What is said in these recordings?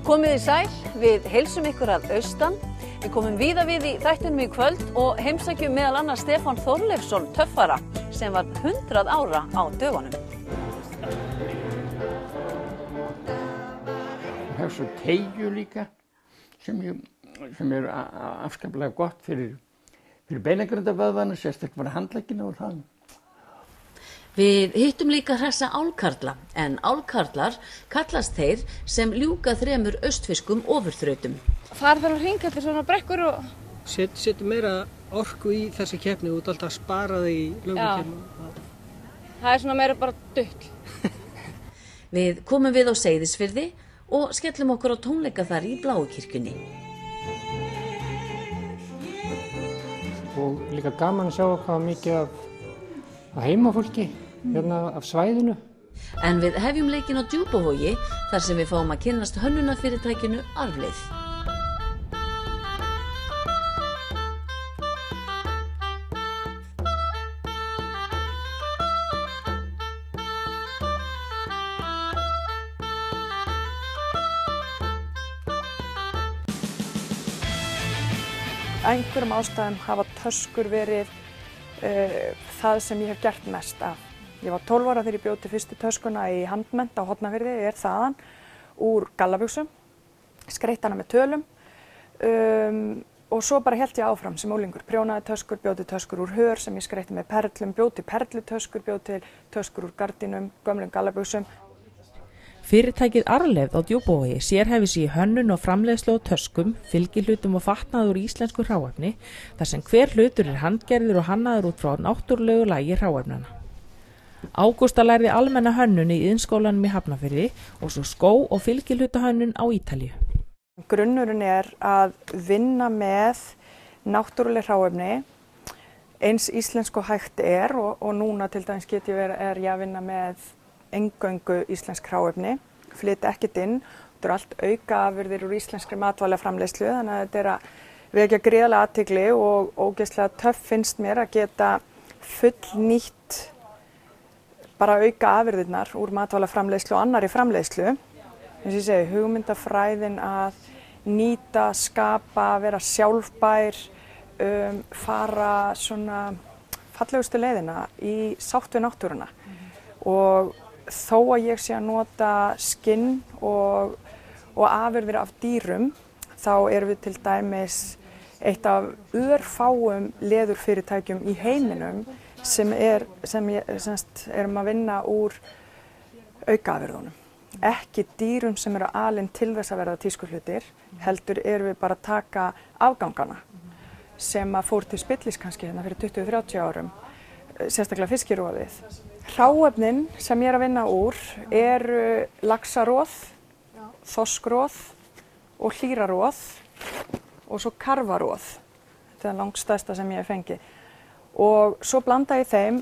Komið í sæl, við heilsum ykkur að austan. Við komum víða við í þættinum í kvöld og heimsækjum meðal annars Stefán Þorleifsson töffara sem var 100 ára á dögunum. Ég hef svo teygju líka sem er afskaplega gott fyrir beinagrindavöðvana, sérstaklega handleggina og það. Við hittum líka hressa álkarla, en álkarlar kallast þeir sem ljúka 3 austfirskum ofurþrautum. Þar þarf að hringa allir svona brekkur og... Setja meira orku í þessi keppni og alltaf spara þig í löngum tíma. Það er svona meira bara dull. Við komum við á Seyðisfirði og skellum okkur á tónleika þar í Bláukirkjunni. Og líka gaman að sjá hvað mikið af heimafólki hérna af svæðinu. En við hefjum leikinn á Djúpavogi þar sem við fáum að kynnast hönnunarfyrirtækinu Arfleið. Einhverjum ástæðum hafa töskur verið það sem ég hef gert mest af. Ég var 12 ára þegar ég bjó til fyrstu töskuna í Handmennt á Hornafirði, ég er þaðan, úr gallabuxum, skreytt hana með tölum og svo bara hélt ég áfram sem unglingur. Prjónaði töskur, bjó til töskur úr hör sem ég skreytti með perlum, bjó til perlutöskur, bjó til töskur úr gardínum, gömlum gallabuxum. Fyrirtækið Arfleið á Djúpavogi sérhæfir sig í hönnun og framleiðslu á töskum, fylgihlutum og fatnaði úr íslensku hráefni, þar sem hver hlutur er handgerður og hannaður út frá náttúrulegu lagi hráefnanna. Ágústa lærði almenna hönnun í Iðnskólanum í Hafnarfirði og svo skó- og fylgihlutahönnun á Ítalíu. Grunnurinn er að vinna með náttúruleg hráefni, eins íslensku hægt er og núna til dæmis get ég er ég að vinna með eingöngu íslensk hráefni, flyt ekkert inn, þetta eru allt aukaafurðir úr íslenskri matvælaframleiðslu, þannig að þetta er að vekja gríðarlega athygli og ógeðslega töff finnst mér að geta fullnýtt bara aukaafurðirnar úr matvælaframleiðslu og annarri framleiðslu. Eins og ég segi, hugmyndafræðin að nýta, skapa, vera sjálfbær, fara svona fallegustu leiðina í sátt við náttúruna. Og þó að ég sé að nota skinn og afurðir af dýrum, þá erum við til dæmis eitt af örfáum leðurfyrirtækjum í heiminum sem erum að vinna úr aukaafurðunum. Ekki dýrum sem eru alin til þess að verða tískuhlutir, heldur erum við bara að taka afgangana sem að fór til spillis kannski hérna fyrir 20-30 árum, sérstaklega fiskiroðið. Hráefnin sem ég er að vinna úr eru laxaroð, þorskroð og hlýraroð og svo karfaroð. Þetta er langstærsta sem ég hef fengið. Og svo blanda ég þeim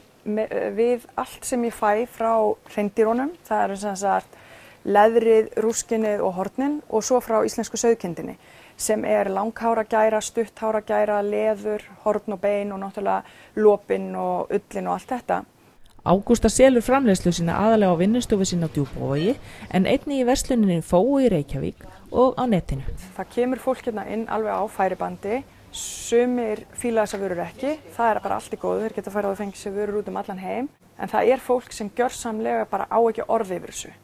við allt sem ég fæ frá hreindýrunum. Það eru sem sagt leðrið, rúskinnið og hornin og svo frá íslensku sauðkindinni sem er langháragæra, stuttháragæra, leður, horn og bein og náttúrulega lopinn og ullin og allt þetta. Ágústa selur framleiðslu sína aðalega á vinnustofu sína á Djúpavogi en einnig í versluninni Fóu í Reykjavík og á netinu. Það kemur fólk hérna inn alveg á færibandi, sumir fíla þessar vörur ekki, það er bara allt í góðu, þeir geta farið að fengja sér vörur út allan heim, en það er fólk sem gjörsamlega bara á ekki orð yfir þessu.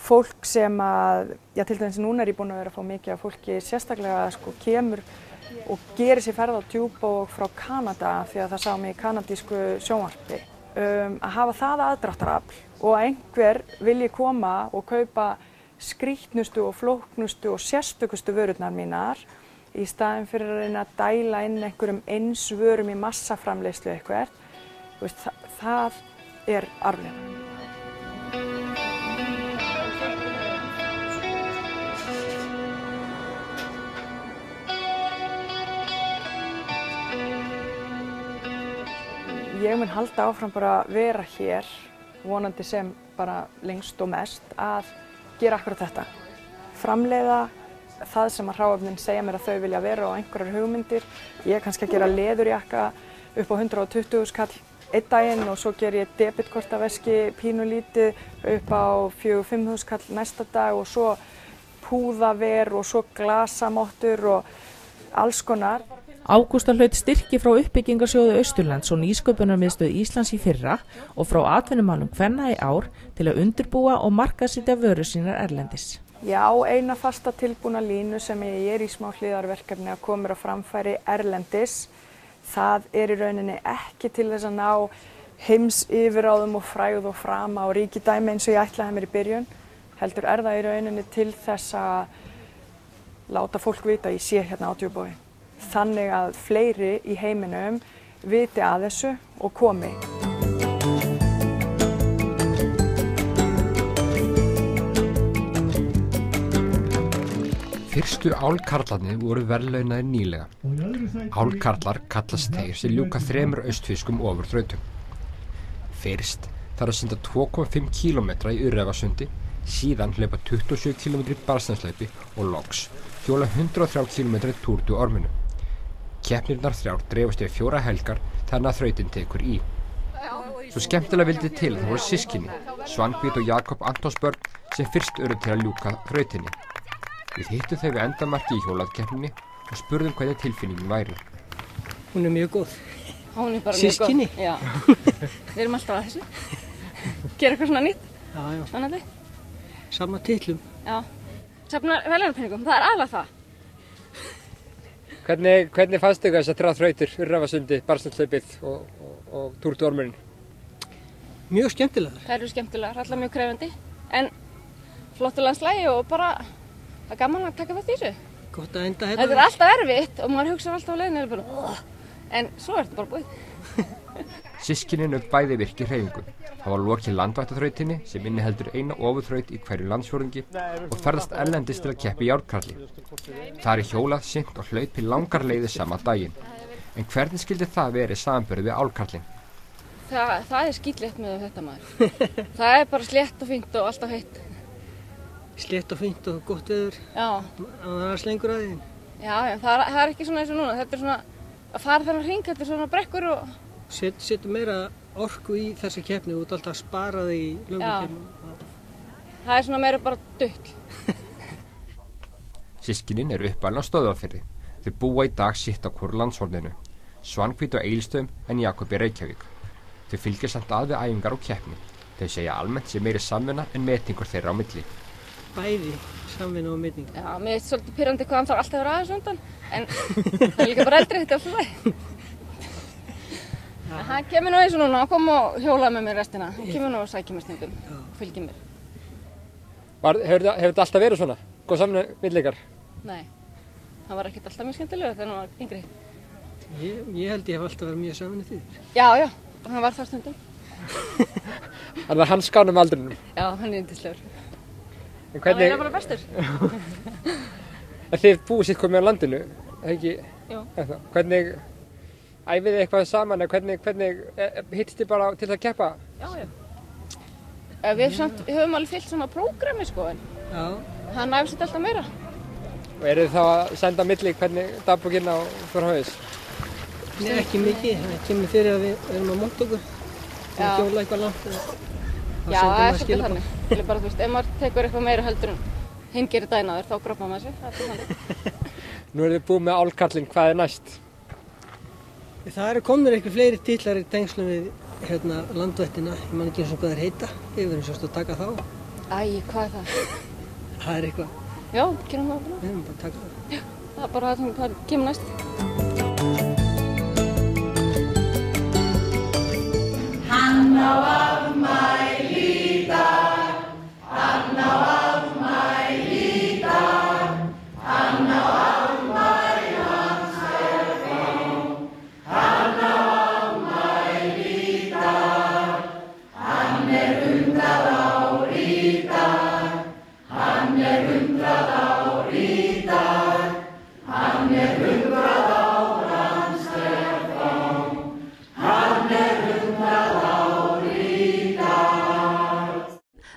Fólk sem að, já til dæmis núna er ég búin að vera að fá mikið af fólki sérstaklega sko kemur og gerir sér ferð á Djúpavog frá Kanada því að það sá mig í kanadísku sjónvarpi. Að hafa það aðdráttarafl og að einhver vilji koma og kaupa skrýtnustu og flóknustu og sérstökustu vörurnar mínar í staðinn fyrir að reyna að dæla inn einhverjum eins vörum í massaframleiðslu eitthvað. Það er Arfleið. ég mun halda áfram bara að vera hér, vonandi sem bara lengst og mest, að gera akkurat þetta. Framleiða það sem að hráefnin segja mér að þau vilja vera og einhverjar hugmyndir. Ég er kannski að gera leðurjakka upp á 120 skall einn daginn og svo ger ég debitkortaveski pínulítið upp á 4-5 skall næsta dag og svo púðaver og svo glasamottur og alls konar. Ágústa hlaut styrki frá uppbyggingarsjóði Austurlands og Nýsköpunarmiðstöð Íslands í fyrra og frá atvinnumálum kvenna í ár til að undirbúa og markaðssetja vörur sínar erlendis. Ég á eina fasta tilbúna línu sem ég er í smá hliðarverkefni að koma á framfæri erlendis. Það er í rauninni ekki til þess að ná heimsyfiráðum og frægð og frama og ríkidæmi eins og ég ætlaði mér í byrjun. Heldur er það í rauninni til þess að láta fólk vita að ég sé hérna á Djúpavogi. Þannig að fleiri í heiminum viti að þessu og komi. Fyrstu álkarlarnir voru verðlaunaðir nýlega. Álkarlar kallast þeir sem ljúka 3 austfirskum ofurþrautum. Fyrst þarf að synda 2,5 km í Urriðafossundi, síðan hlaupa 27 km í Barðastrandslaupi og loks hjóla 103 km í Tour du Orminu. Keppnirnar 3 dreifast yfir 4 helgar þannig að þrautin tekur í. Svo skemmtilega vildi til að það voru systkini, Svanhvít og Jakob Antonsbörn, sem fyrst urðu til að ljúka þrautinni. Við hittum þau við endamarki í hjólakeppninni og spurðum hvernig tilfinningin væri. Hún er mjög góð. Hún er bara Systkini? mjög góð. Já. Við erum alltaf að þessu. Gera eitthvað svona nýtt. Já, já. Spennandi. Sama titlum. Já. Safna verðlaunapenningum, það er alveg það. Hvernig fannst þau þessar 3 þrautir, Urriðafossundi, Barðastrandslaupið og Tour du Orminu? Mjög skemmtilegar. Það eru skemmtilegar, alltaf mjög krefjandi, en flottu landslægi og bara það er gaman að taka þátt í þessu. Gott að enda hérna. Þetta er alltaf erfitt og maður hugsa alltaf á leiðinni bara, en svo er þetta bara búið. Systkinin bæði virki hreyfingu. Það var lokið landvættaþrautinni sem inniheldur eina ofurþraut í hverju landsfjórðungi og ferðast erlendis til að keppa í járnkarli. Það er hjólað, synt og hlaupi langar leiðir sama daginn. En hvernig skildi það verið samanburð við álkarlinn? Það er skítlétt með þetta maður. Það er bara slétt og fínt og alltaf heitt. Slétt og fínt og gott veður. Já. Það er slengur að þín. Já, það er ekki svona eins og núna. Þetta er svona að fara þennan hring, þetta er svona brekkur og... Setjum meira orku í þessa keppni og alltaf spara þig í löngum. Það er svona meira bara dull. Systkinin uppalin á Stöðvarfirði. Þau búa í dag sitt á hvoru landshorninu. Svanhvít á Egilsstöðum en Jakob í Reykjavík. Þau fylgja samt að við æfingar og keppni. Þau segja almennt sé meiri samvinna en metingur þeirra á milli. Bæði samvinna og meting. Já, mér finnst svolítið pirrandi hvað hann þarf alltaf að vera aðeins undan. En það er líka bara eldri, þetta er alltaf það. Hann kemur nú eins og núna, hann kom og hjólaði með mér restina. Hann kemur nú og sækir mér stundum og fylgir mér. Hefur þetta alltaf verið svona? Góð samvinna milli ykkar? Nei, hann var ekkert alltaf mjög skemmtilegur þegar hann var yngri. Ég held ég hef alltaf verið mjög samvinna þýður. Já, hann var þar stundum. Þannig að hann skánum aldrinum? Já, hann er yndislegur. Hann er bara bestur. Þið búið sitt komið á landinu, ekki? Jú. Hvernig æfið þið eitthvað saman eða hvernig hittist þið bara til að keppa? Já. Við höfum alveg fyllt svona prógrami sko, en hann æfir sitt alltaf meira. Og eru þið þá að senda á milli hvernig dagbókina og fórhóðis? Nei, ekki mikið. Það kemur fyrir að við erum að monta okkur. Við erum hjóla eitthvað langt. Já, það er svolítið þannig. Það er bara, þú veist, ef maður tekur eitthvað meira heldur en hinn gerir dænaður, þá grópar maður sig. Það er þannig. Nú eru þið búið með álkarlinn, hvað er næst? Það eru komnir eitthvað fleiri titlar í tengslum við landvættina. Ég man ekki eins og hvað þeir heita. Við verðum sérst að taka þá. Hvað er það? Það er eitthvað. Já, gerum það bara. Við verðum bara að taka það. Já, það er bara það sem kemur næst. Hann á afmæli í dag, hann á afmæli í dag, hann á afmæli hans er fín. Hann á afmæli í dag, hann er 100 ár í dag, hann er 100 ár í dag, hann er 100 ár.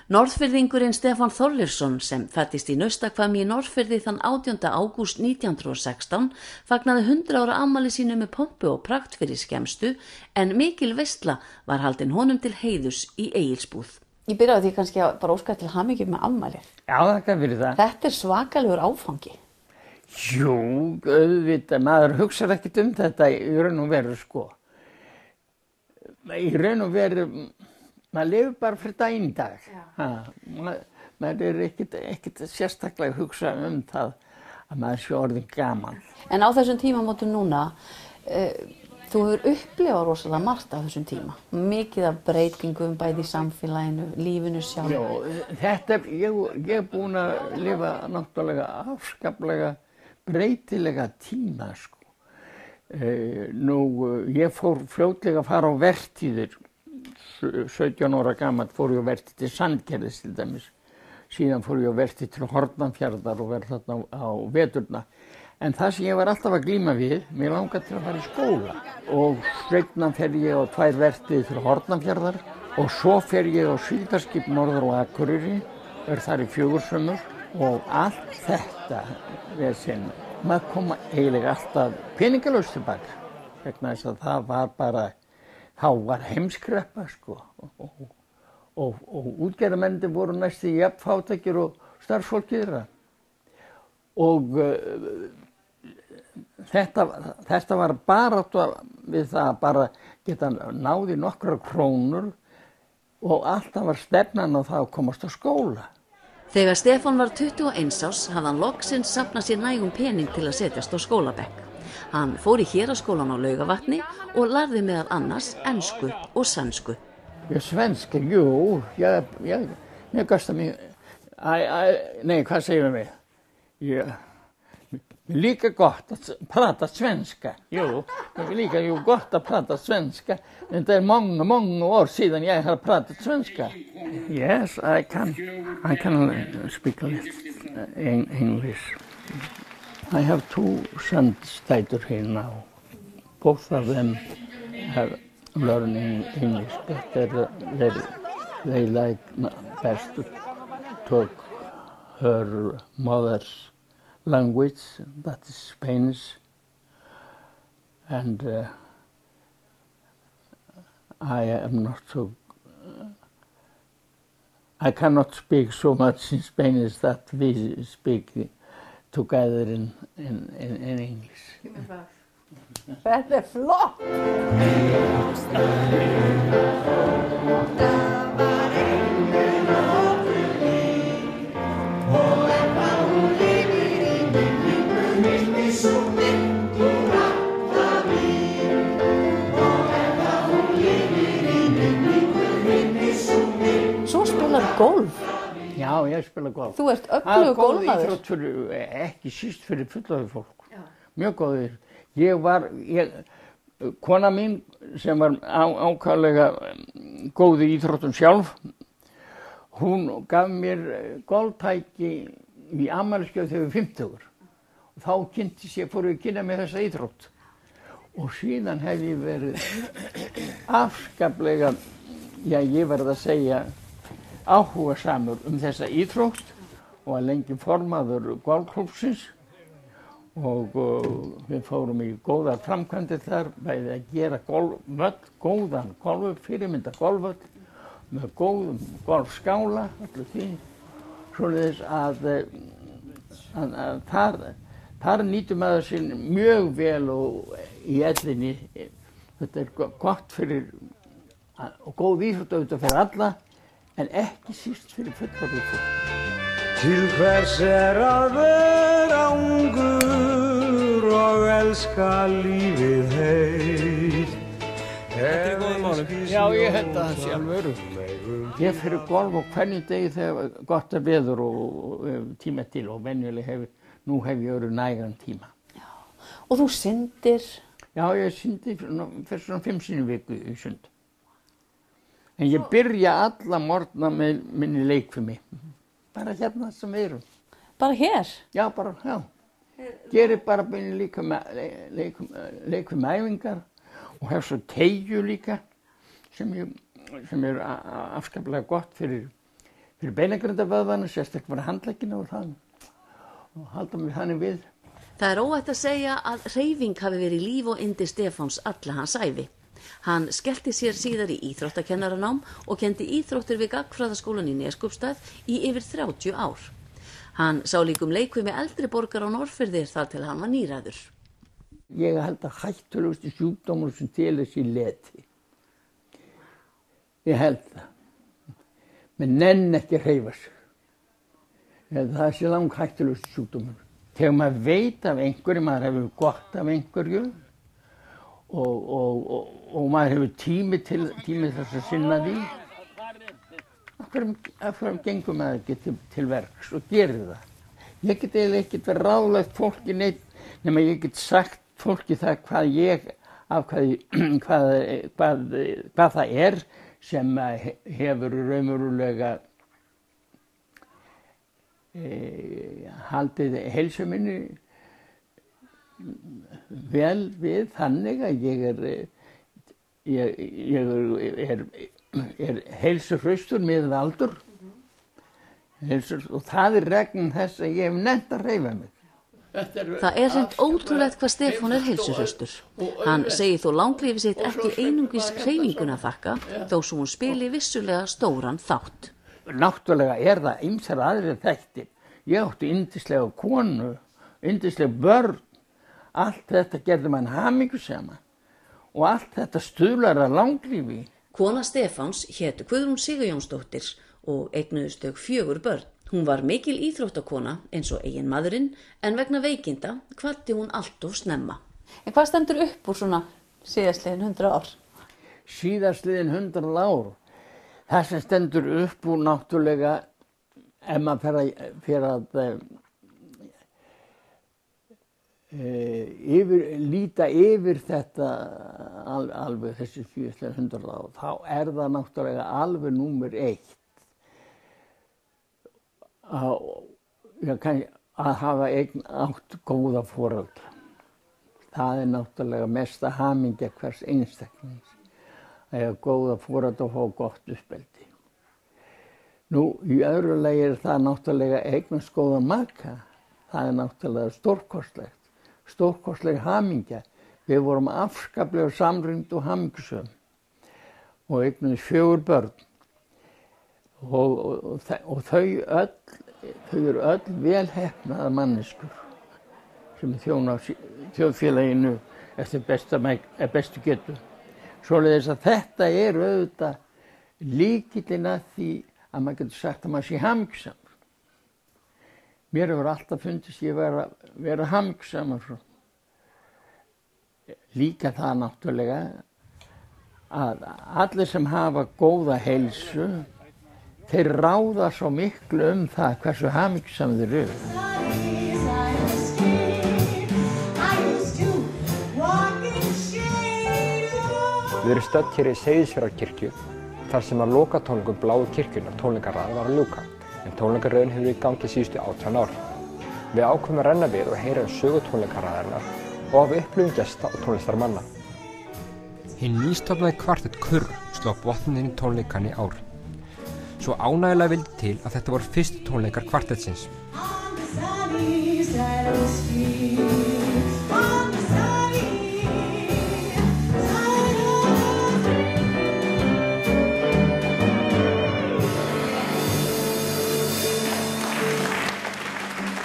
Norðfirðingurinn Stefán Þorleifsson sem fæddist í Naustakvammi í Norðfirði þann 18. ágúst 1916 fagnaði 100 ára afmæli sínu með pompu og prakt fyrir skemmstu en mikil veisla var haldin honum til heiðurs í Egilsbúð. Ég byrjaði því kannski að bara óska til hamingju með afmælið. Já, þakka fyrir það. Þetta svakalegur áfangi. Jú, auðvitað, maður hugsar ekkert þetta í raun og veru sko. Í raun og veru, maður lifir bara fyrir daginn í dag. Maður ekkert sérstaklega að hugsa það að maður sé orðin gaman. En á þessum tímamótum núna, þú hefur upplifað rosalega margt á þessum tíma. Mikið af breytingum bæði í samfélaginu, lífinu sjálf. Já, þetta ég búin að lifa náttúrulega afskaplega breytilega tíma sko. Ég fór fljótlega að fara á vertíðir. 17 ára gamall fór ég á vertíð til Sandgerðis til dæmis. Síðan fór ég á vertíð til Hornafjarðar og verð þarna á veturna. En það sem ég var alltaf að glíma við, mér langaði til að fara í skóla. Og seinna fer ég á 2 vertíðir til Hornafjarðar og svo fer ég á síldarskip norður á Akureyri, þar í 4 sumur og allt þetta vesinn. Maður koma eiginlega alltaf peningalaust tilbaka. Vegna þess að það var bara, þá var heimskreppa sko. Og útgerðarmennirnir voru næstu jafn fátækir og starfsfólkið þeirra. Og þetta var baráttu við það að bara geta náði nokkrar krónur og alltaf var stefnan á það að komast á skóla. Þegar Stefán var 21 árs hafði hann loksins safnað sér nægum pening til að setjast á skólabekk. Hann fór í héraðsskólan á Laugavatni og lærði meðal annars ensku og sænsku. Ja, svenska, jú, mér gasta mig, nej, hvað segir mig? Lika gott att prata svenska. Jo, det är lika gott att prata svenska. Men det är många år sedan jag har pratat svenska. Yes, I can speak a little English. I have 2 sons here now. Both of them have learning English, but they like best to talk her mother's language, that is Spanish, and I am not so. I cannot speak so much in Spanish that we speak together in English. Þetta flott! Svo spilar golf. Já, ég spila golf. Þú ert öflugur golfmaður. Það er góð íþrótt ekki síst fyrir fullorðið fólk. Já. Mjög góðir. Kona mín sem var ákaflega góð í íþróttum sjálf, hún gaf mér golftæki í afmælisgjöf þegar við 50. Og þá fór ég að kynna mér þessa íþrótt. Og síðan hef ég verið afskaplega, ég verð að segja, áhugasamur þessa íþrótt og að lengi formaður golfklúbbsins. Og við fórum í góðar framkvæmdir þar, bæði að gera góðan golfvöll, fyrirmynda golfvöll, með góðum golfskála, allir því. Svoleiðis að þar nýtur maður sín mjög vel og í ellinni. Þetta er gott fyrir, og góð íþrótt auðvitað fyrir alla, en ekki síst fyrir fullorðið fólk. Til hvers að vera ungur og elska lífið heitt. Þetta er góðum málum. Já, ég held að það sé alveg örugt. Ég fyrir golf á hvernig degi þegar gott er veður og tíma til og venjulega nú hef ég öru nægan tíma. Já. Og þú syndir? Já, ég syndi fyrir svona 5 sinnum í viku í sund. En ég byrja alla morgna með minni leikfimi. Bara hérna sem við erum. Bara hér? Já, bara, já. Gerir bara líka leikfimæfingar og hef svo teygju líka sem er afskaplega gott fyrir fyrir beinagrindavöðvana, sérstaklega fyrir handleggina og það. Og halda mér þannig við. Það er óhætt að segja að hreyfing hafi verið líf og yndi Stefáns alla hans ævi. Hann skellti sér síðar í íþróttakennaranám og kendi íþróttir við Gagnfræðaskólann í Neskaupstað í yfir 30 ár. Hann sá líkum leikvið með eldri borgar á Norðfirði þar til hann var níræður. Ég held að hættulegustu sjúkdómur sem til þessi leti. Ég held það. Men nenn ekki að hreyfa sig. Það sé langhættulegustu sjúkdómur. Þegar maður veit af einhverju, maður hefur gott af einhverju og maður hefur tími þess að sinna því. Af hverjum gengur maður ekki til verks og gerir það. Ég get eiginlega ekkert verið ráðlagt fólki neitt nema ég get sagt fólki það hvað það er sem hefur raunverulega haldið heilsu minni vel við þannig að ég er heilsuhraustur miðað við aldur og það er regn þess að ég hef nennt að hreyfa mig. Það er hreint ótrúlegt hvað Stefán er heilsuhraustur. Hann segir þó langlífi sitt ekki einungis hreyfinguna þakka, þó svo hún spili vissulega stóran þátt. Náttúrulega er það ýmsar aðrir þættir. Ég átti yndislega konu, yndislega börn. Allt þetta gerði mann hamingjusama og allt þetta stuðlar að langlífi. Kona Stefáns hét Guðrún Sigurjónsdóttir og eignuðust þau 4 börn. Hún var mikil íþróttakona eins og eiginmaðurinn en vegna veikinda kvaddi hún allt of snemma. En hvað stendur upp úr svona síðastliðin 100 ár? Síðastliðin 100 ár? Það sem stendur upp úr náttúrulega ef maður fer að líta yfir þetta alveg þessi síðastliðin 100 ár, þá er það náttúrulega alveg númer 1. Að hafa átt góða foreldra. Það er náttúrulega mesta hamingja hvers einstaklings. Að hafa góða foreldra og fá gott uppeldi. Nú, í öðru lagi er það náttúrulega eignast góðan maka. Það er náttúrulega stórkostlegt. Stórkostleg hamingja. Við vorum afskaplega samrýmd og hamingjusöm. Og eignast 4 börn. Og þau eru öll vel heppnaðar manneskjur sem þjóna þjóðfélaginu eftir bestu getu. Svoleiðis að þetta er auðvitað lykillinn að því að maður getur sagt að maður sé hamingjusamur. Mér hefur alltaf fundist ég vera hamingjusamur. Líka það náttúrulega að allir sem hafa góða heilsu þeir ráða svo miklu það hversu hamingjusamir þeir eru. Við erum stödd hér í Seyðisfjarðarkirkju þar sem að lokatónleikum Bláu kirkjunnar tónleikarraðar var að ljúka en tónleikarröðin hefur í gangi síðustu 18 ár. Við ákveðum að renna við og heyra sögu tónleikarraðarinnar og af upplifun gesta og tónlistarmanna. Hinn nýstofnaði kvartett Kurr sló botninn í tónleikann í ár. Svo ánægilega vildi til að þetta voru fyrstu tónleikar kvartettsins.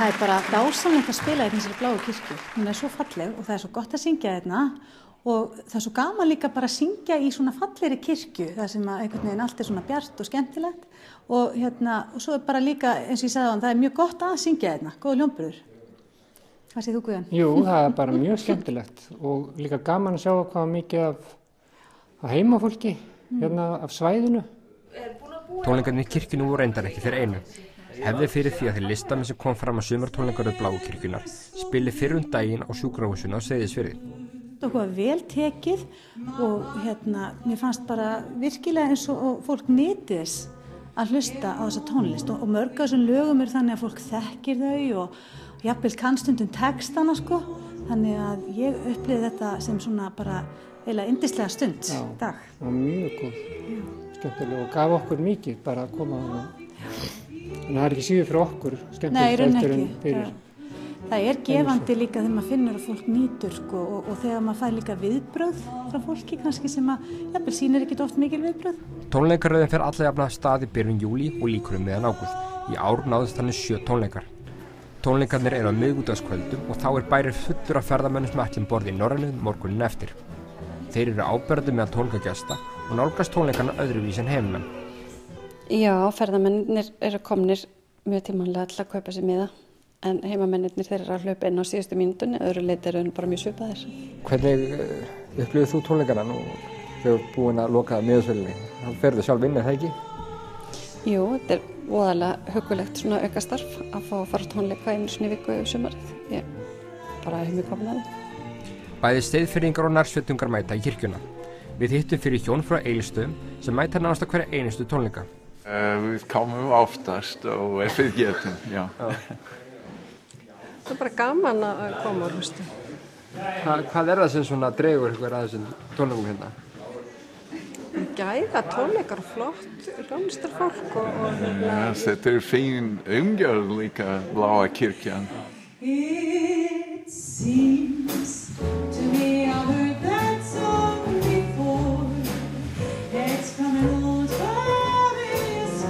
Það er bara dásamlegt að spila í þessari Bláu kirkju. Hún er svo falleg og það er svo gott að syngja hérna. Og það er svo gaman líka bara að syngja í svona fallegri kirkju, þar sem að einhvern veginn allt er svona bjart og skemmtilegt. Og svo er bara líka, eins og ég sagði á hann, það er mjög gott að syngja hérna, góða hljómburður. Hvað segir þú, Guðjón? Jú, það er bara mjög skemmtilegt og líka gaman að sjá hvað mikið af heimafólki hérna af svæðinu. Tónleikarnir í kirkjunni voru reyndar ekki fyrir einu. Hefði fyrir því að þeir listamenn sem kom fram á sumartónleikaröð Bláu kirkjunnar spili fyrr daginn á sjúkrahúsinu á Seyðisfirði. Okkur var vel tekið og mér fannst bara virkilega eins og fólk nyti þess að hlusta á þessa tónlist og mörg af þessum lögum er þannig að fólk þekkir þau og jafnvel kann stundum textana sko. Þannig að ég upplifði þetta sem svona bara eiginlega yndislega stund í dag. Já, mjög góð, skemmtilega og gaf okkur mikið bara að koma þarna. Þannig að það ekki síður fyrir okkur skemmtilegt. Nei, í rauninni ekki. Það gefandi líka þegar maður finnur að fólk nýtur sko, og þegar maður fær líka viðbrögð frá fólki kannski sem að jafnvel sýnir ekkert oft mikil viðbrögð. Tónleikaröðin fer alla jafna af stað í byrjun júlí og lýkur miðjan ágúst. Í ár náðust þannig 7 tónleikar. Tónleikarnir eru á miðvikudagskvöldum og þá bærinn fullur af ferðamönnum sem ætla um borð í Norrænu morguninn eftir. Þeir eru áberandi meðal tónleikagesta og nálgast tónleikarna öðruvísi en heimamenn. Já, ferðamennir eru komnir mjög tímanlega til að kaupa sér miða, en heimamennir þeir eru að hlaupa inn á síðustu mínútunni, öðru leyti eru bara mjög svipaðir. Hvernig upplifir þú tónleikarna nú þegar búin að loka miðasölunni? Þá ferðu sjálf inn, það ekki? Jú, þetta er voðalega hugulegt svona aukastarf að fá að fara tónleika einu sinni í viku yfir sumarið. Ég bara hef mjög gaman að því. Bæði Seyðfirðingar og nærsveitungar mæta í kirkjuna. Við hittum fyrir hjón frá Egilsstöðum sem mæta nánast á hverja einustu tónleika. Við komum oftast og ef við getum, já. Það er bara gaman að koma og hlusta. Hvað er það sem svona dregur ykkur að þessum tónleikum hérna? Gæða tónleikar og flott hljómsveitarfólk og þetta fin umgjörð líka Bláa kirkjan. It seems to me I've heard that song before. It's coming on various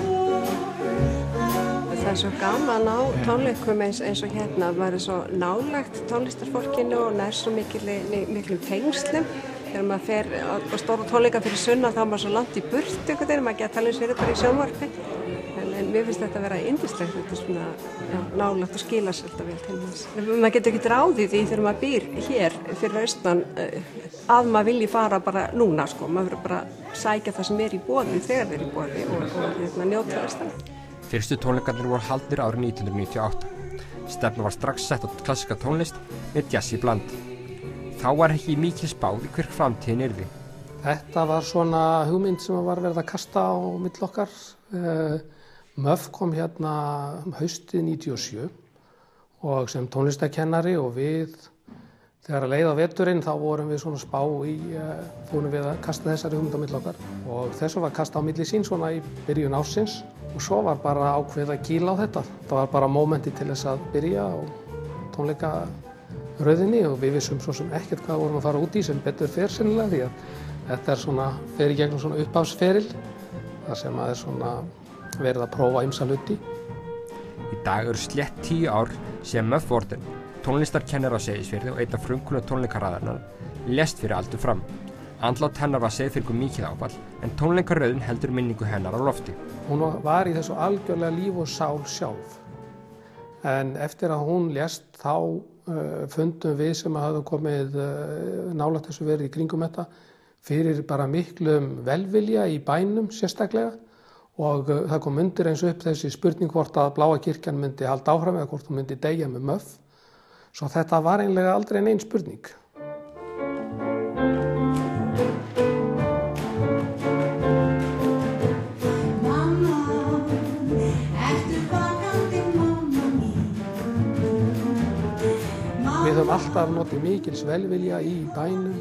Það er svo gaman á tónleikum eins og hérna, maður er svo nálægt tónlistarfólkinu og nær svo miklum tengslum. Þegar maður fer á stóru tónleika fyrir sunnan þá er maður svo langt í burtu einhvern veginn, maður geta alveg sér bara í sjónvarpi. En mér finnst þetta að vera yndislegt, þetta er svona nálægt og skila sér alltaf vel til þess. Maður getur ekki ráðið því þegar maður býr hér fyrir austan að maður vilji fara bara núna sko, maður verður bara sækja það sem er í boði þegar það er í boði og njóta þess. Fyrstu tónleikarnir voru haldnir árið 1998. Stefnan var strax sett á klassíska tónlist með jazz í bland. Þá var ekki mikil spáð í hver framtíðin yrði. Þetta var svona hugmynd sem var verið að kasta á milli okkar. MÖF kom hérna haustið 97 og sem tónlistarkennari og við, þegar að leið á veturinn þá vorum við svona spá í, fórum við að kasta þessari hugmynd á milli okkar. Og þessu var kasta á milli sín svona í byrjun ársins og svo var bara ákveðið að kýla á þetta. Það var bara mómenti til þess að byrja og tónleika rauðinni og við vissum svo sem ekkert hvað vorum að fara út í sem betur fer sennilega því að þetta er svona, fer í gegnum svona upphafsferil þar sem að er svona verið að prófa ýmsa hluti. Í dag eru slétt 10 ár síðan MÖF Vorten, tónlistarkennari á Seyðisfirði og einn af frumkvöðlum tónleikaraðarinnar, lést fyrir aldur fram. Andlát hennar var Seyðfirðingum mikið áfall en tónleikaröðin heldur minningu hennar á lofti. Hún var í þessu algjörlega líf og sál sjálf en eftir að hún lést þá fundum við sem hafðum komið nálægt þessu verið í kringum þetta fyrir bara miklum velvilja í bænum sérstaklega og það kom undir eins upp þessi spurning hvort að Bláa kirkjan myndi halda áfram eða hvort hún myndi deyja með MÖF. Svo þetta var eiginlega aldrei nein spurning. Við höfum alltaf notið mikils velvilja í bænum,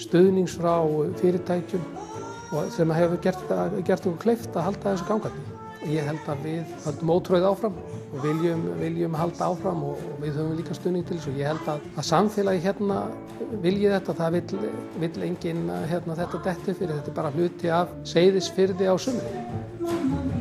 stuðnings frá fyrirtækjum og sem hefur gert okkur kleift að halda þessu gangandi. Ég held að við höldum ótrauð áfram og viljum halda áfram og við höfum líka stuðning til þessu. Ég held að samfélagi hérna vilji þetta, það vill enginn þetta detti fyrir, þetta er bara hluti af Seyðisfirði á sumri.